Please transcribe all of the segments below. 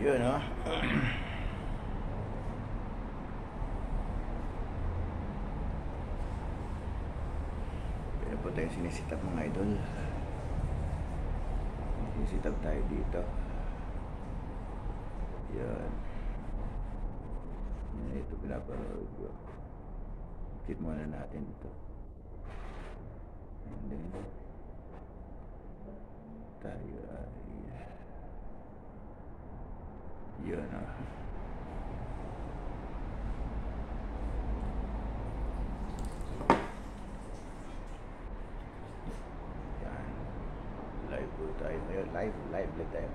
Yun, no? Pero po tayo sinisitap mga idol. Sinisitap tayo dito. Yan. Ito pinapanood ko. Keep muna natin ito. And then tayo ay yun, ah. Yan. Live po tayo ngayon. Live tayo.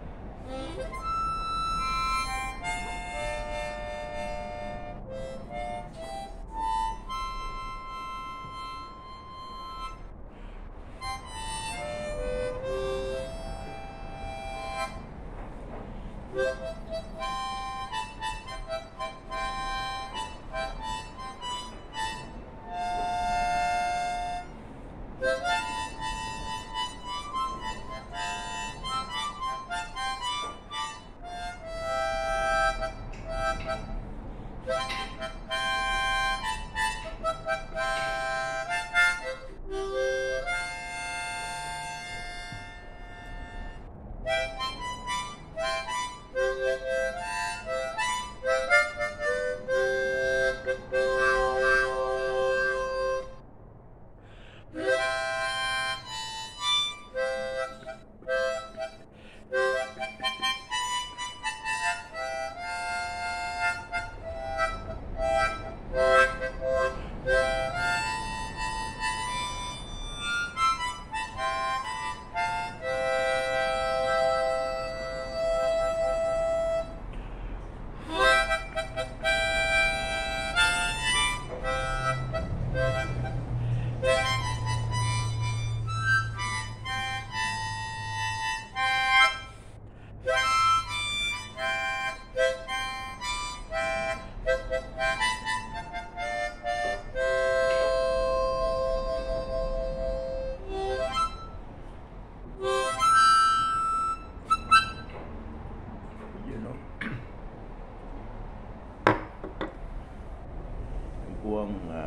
Ang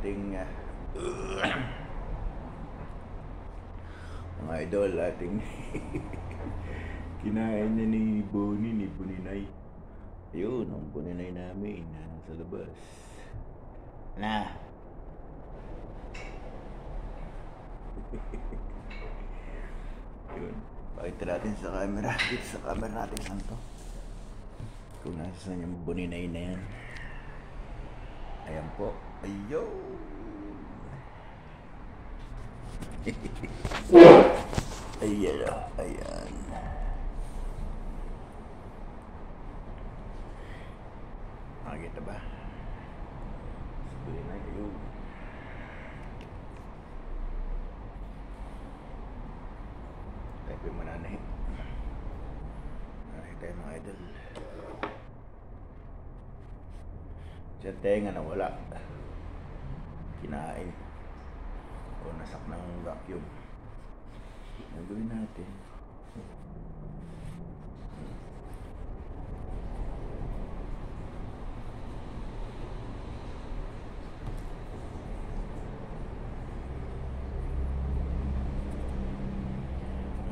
ating mga idol, ating kinain na ni Buninay. Ayun, ang Buninay namin sa labas na. Yun, pakita natin sa camera, dito sa camera natin santo kung nasaan yung Buninay na yan. Ayan po. Ayo. Ayan. Ayan. Makikita ba? Buninay. Ayun. Type mo na na. Nakita yung mga idol. Siya tenga na wala. Kinain. O nasak ng vacuum. Ang gawin natin.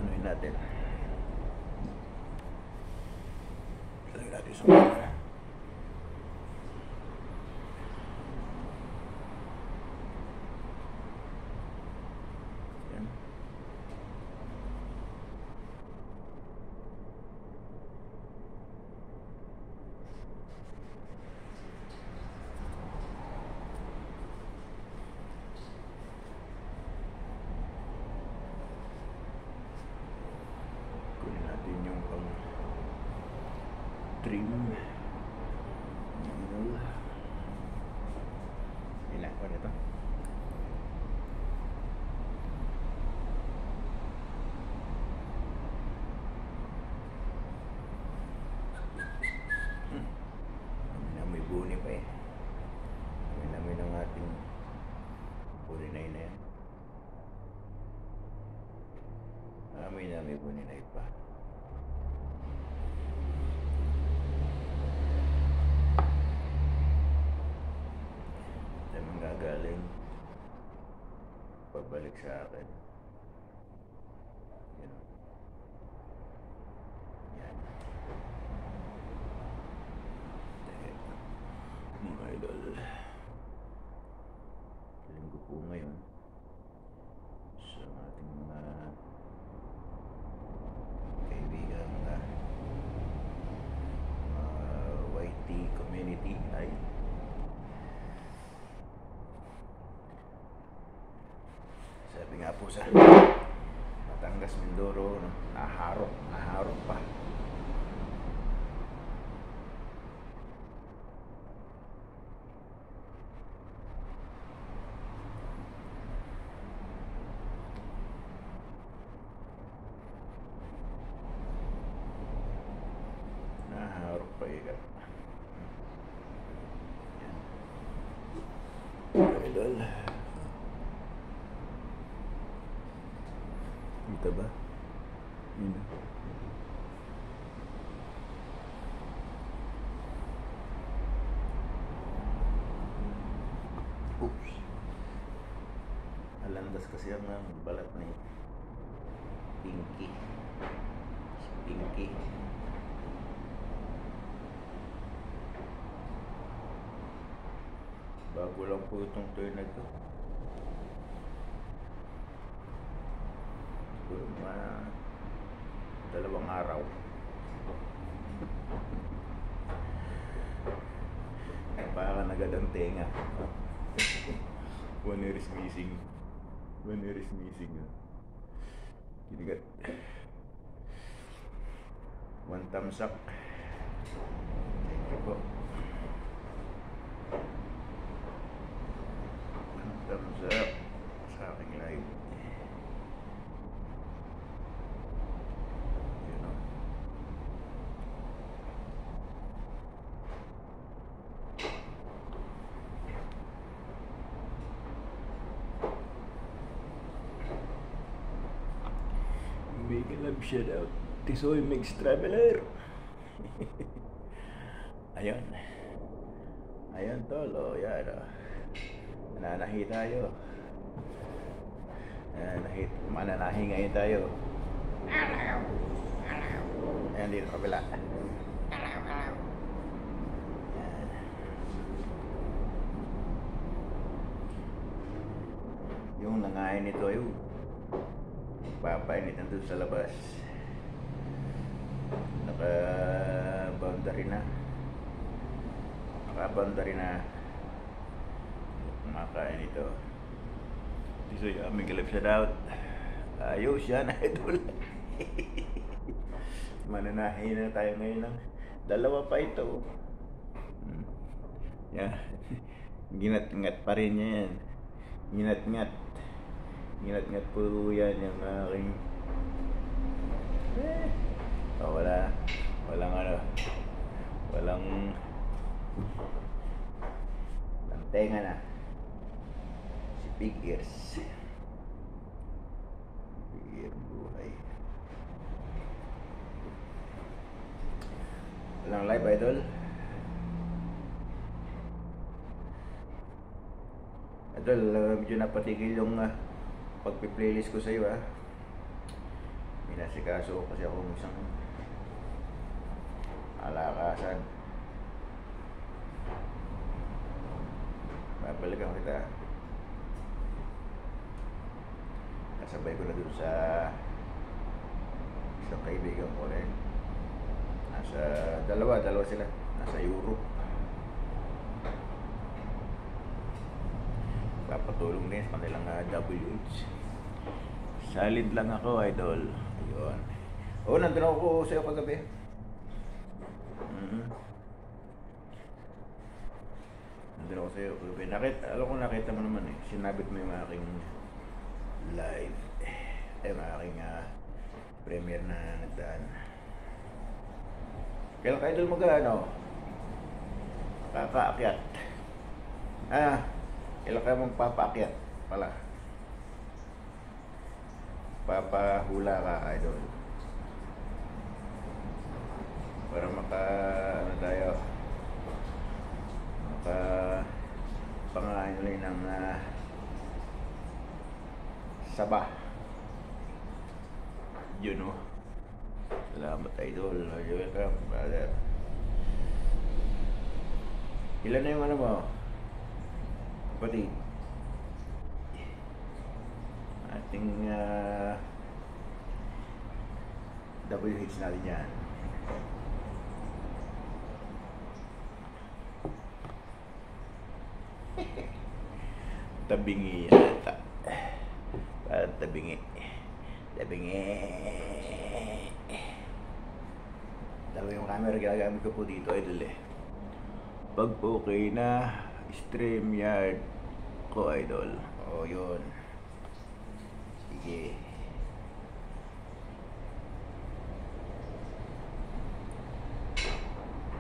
Anuhin natin. Lagyan natin sa camera. Trim. Enak ko nito. May buni pa eh. May ng ating Buninay na yan. May Buninay pa. pabalik sa akin. Yan. Yan. Mga idol, linggo po ngayon sa ating mga kaibigan na YT community ay sabi nga po sa Batangas, Mindoro, naharok pa. Naharok pa ikat. Idol. Kita ba? Ini. Oops. Alandas kasi ang balat ni Pinky. Si Pinky. Bago lang po itong turn na ito. Mga 2 araw. Baka nagadang tenga. One ear is missing. Kinigat. One thumbs up. Thank you po. One thumbs up sa aking live. Big love shout out Tisoy Mix Traveler. Ayun tol, oh yan mananahi tayo. Mananahi ngayon tayo. Ayan dito kabila. Yan. Yung nangain nito yun, papainit nandun sa labas. Naka-boundary na kumakain ito. Tisoy, may galap shout out. Ayos yan, idol. Mananahin na tayo ngayon ng 2 pa ito. Yan. Ginat-ngat pa rin yan. Ginat-ngat po yan yung aking walang tenga na si Big Ears. Big Ear buhay. Walang live idol. Idol, medyo napatigil yung pagpi-playlist ko sa iyo ha. Minasikaso kasi ako ng isang alakasan. Babalikan kita. Kasabay ko na dun sa isang kaibigan ko rin. Nasa dalawa sila. Nasa Europe. Papatulong din sa kanilang WH. Salid lang ako, idol. Ayun. Nandun ako sa'yo kagabi. Nandun ako sa'yo kagabi. Alam ko nakita mo naman eh. Sinabit mo yung aking live. Yung aking premiere na nagdaan. Kailan ka idol kakaakyat? Kailan ka magpapaakyat pala? Papahula ka, idol. Para tayo pangain ulit ng Sabah. Yun o. Salamat idol. You're welcome, brother. Ilan na yung ano mo? Kapatid. Ating WH natin yan. Tabingi yata. Tabingi. Tabingi. Dalawa yung camera ginagamit ko po dito, idol eh. Pag okay na, StreamYard ko, idol. O, yun. Sige.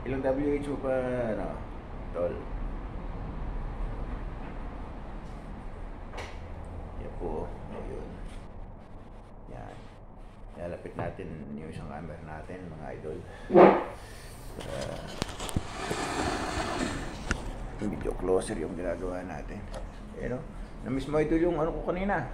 Ilang WH mo pa, ano, tol? Yan po. Ayun. Yan. Lalapit natin yung isang camera natin, mga idol. Video closer yung ginagawa natin. Ayan o. Na-miss mo ito yung ano ko kanina.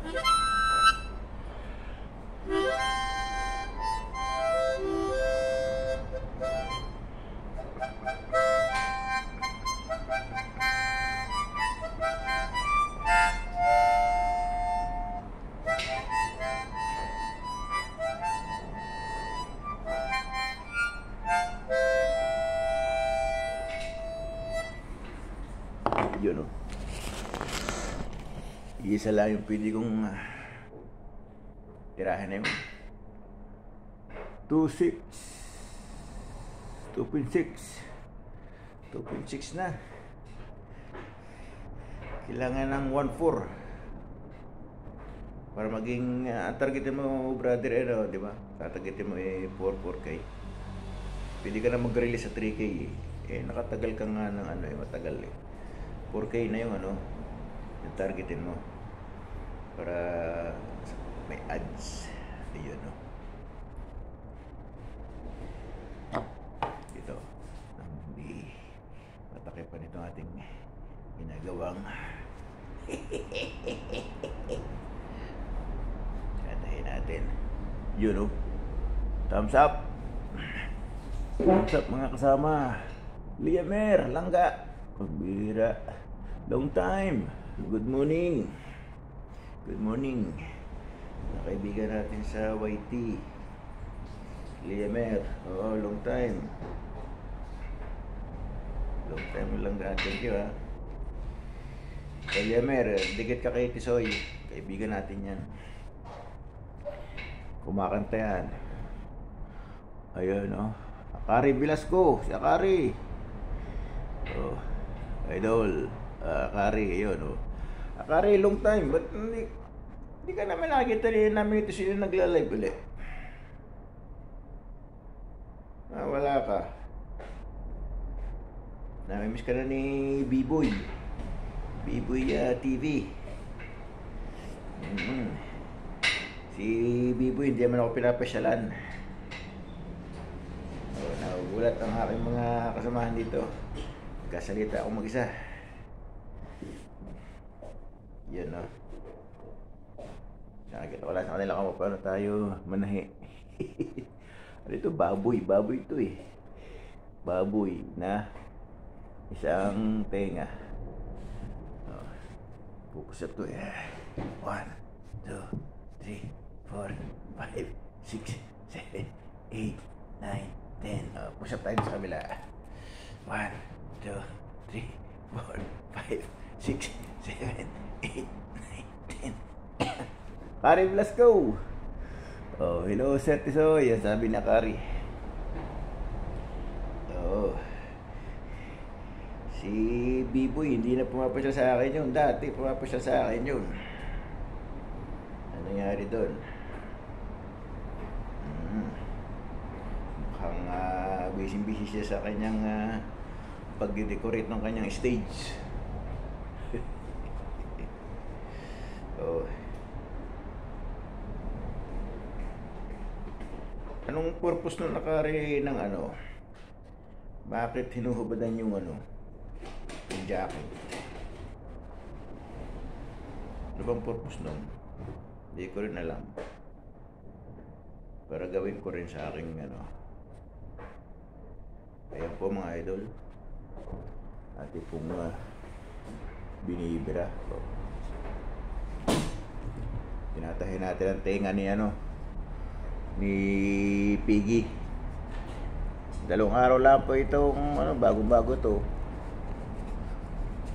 Yun o. Isa lang yung pwede kong tirahin na yun. 2.6 2.6 na. Kailangan ng 1.4 para maging targetin mo, brother, ano, di ba? Targetin mo 4K. Pwede ka na mag-release sa 3K nakatagal ka nga ng ano matagal 4K na yung ano, yung targetin mo para may ads. Ayun o. Ito ang hindi matakipan itong ating ginagawang katahin natin. Yun o. Thumbs up. Thumbs up mga kasama. Liamer, Langga, Pagbira, long time. Good morning. Good morning. Kaibigan natin sa YT. Liamer, long time. Long time lang ga. Thank you ha. Liamer, dikit ka kay Tisoy. Kaibigan natin yan. Kumakanta yan. Ayun o. Akari Velasco, si Akari. Oh, idol. Akari, ayun o. Akari, long time. Ba't hindi ka naman nakikita namin ito sila nagla-live ulit? Wala ka. Namimiss ka na ni B-Boy. B-Boy TV. Si B-Boy, hindi naman ako pinapasyalan. Nagugulat ang aking mga kasamahan dito. Kasalita ako mag-isa. Yan o. Nakakita ko lang sa kanila kung paano tayo manahi. Ito baboy. Baboy ito eh. Baboy na isang tenga. Pukusap to eh. 1, 2, 3, 4, 5, 6, 7, 8, 9, 10. Push up tayo sa kabila. 1, 2, 3, 4, 5, 6, 7, 8, 9, 10. Kari, let's go! Oh, hello, Sir Tisoy. Sabi na Kari. Oh. Si B-Boy, hindi na pumapasyal sa akin yun. Dati, pumapasyal sa akin yun. Ano nangyari doon? Mukhang busy-busy siya sa kanyang pag-decorate ng kanyang stage. Oh. Anong purpose nung nakari ng ano? Bakit hinuhubadan yung ano? Yung jacket? Ano bang purpose nun? Hindi ko rin alam. Pero gawin ko rin sa aking ano. Ayan po mga idol. Ati pong binibira. So, tinatahin natin ang tenga ni ano, ni Piggy. 2 araw lang po itong ano, bago-bago to.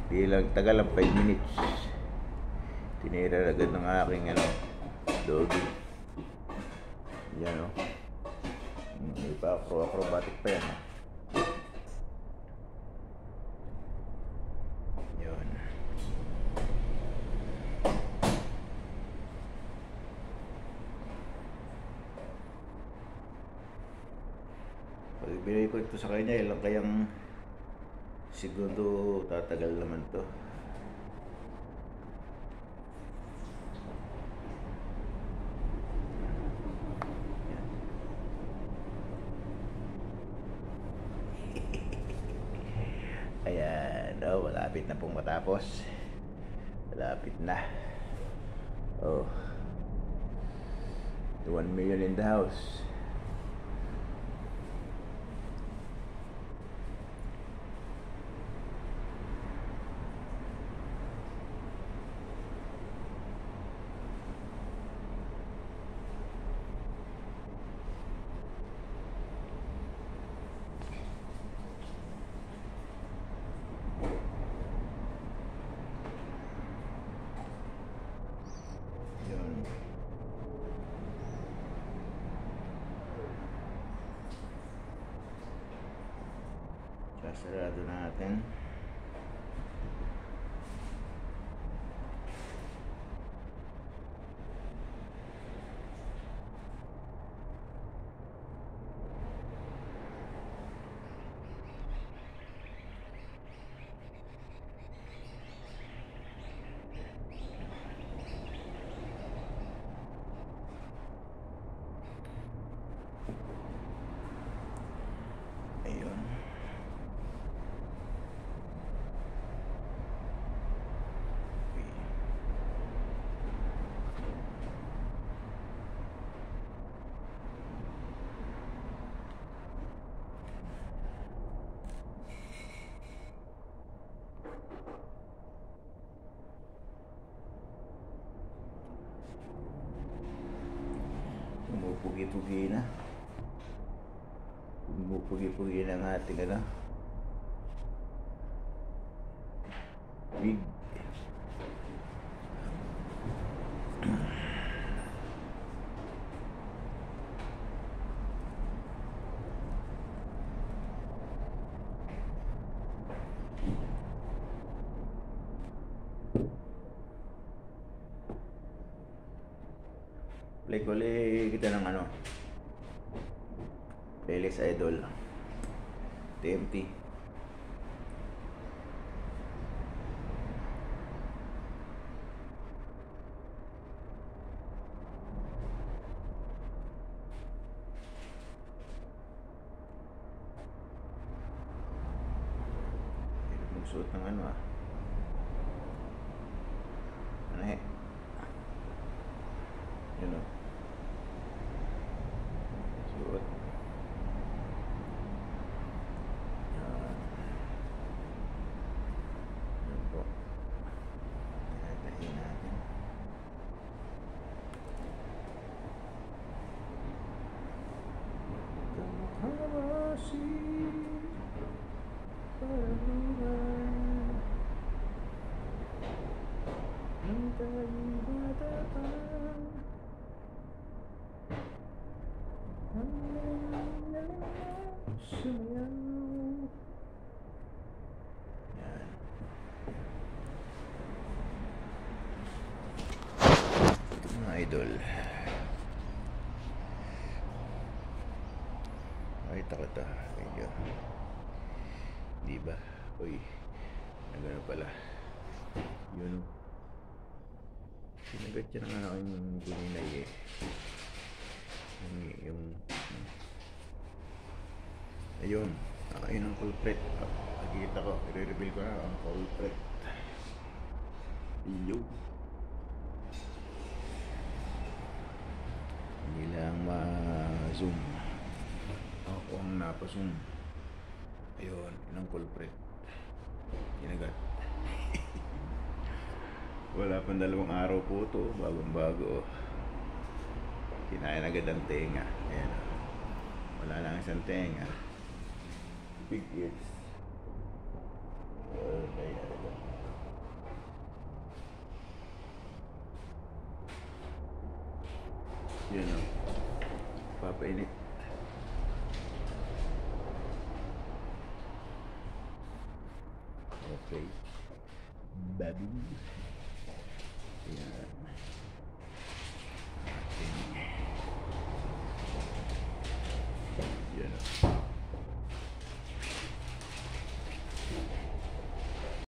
Bilang tagal lang 5 minutes. Tinira agad ng aking ano, doggy. Yan o. May pa acrobatic pa yan. Yun. Pag binigay ko ito sa kanya, ilang kayang segundo tatagal naman to. Ayan, oh, malapit na pong matapos. Malapit na. Oh. 1 million in the house. Sarado natin. Ayun. Pumupugi-pugi na. Pumupugi-pugi na ng ating ano, big. Play ko ulit kita ng ano, Playlist Idol TMT. Magsuot ng ano ano yun o. Suot. Yan po. Tinatahin natin. Kamahasi paralunan ng tayong matatang sumayaw. Yan. Ito mga idol. Makita ko ito. Medyo. Diba? Uy. Nagano pala. Yun. Sinagat siya ng aking buninay eh. Yung ayun, ayun ang culprit. Nakikita ko, i-reveal ko na ang culprit. Iyo. napasum. Ako ang napasum. Ayun, yun ang culprit. Kinagat. Wala pang 2 araw po to, bagong bago. Kinain agad ang tenga. Ayan. Wala lang isang tenga. Big ears. Okay, talaga. Yun o. Papainit. Okay. Babu. Ayan.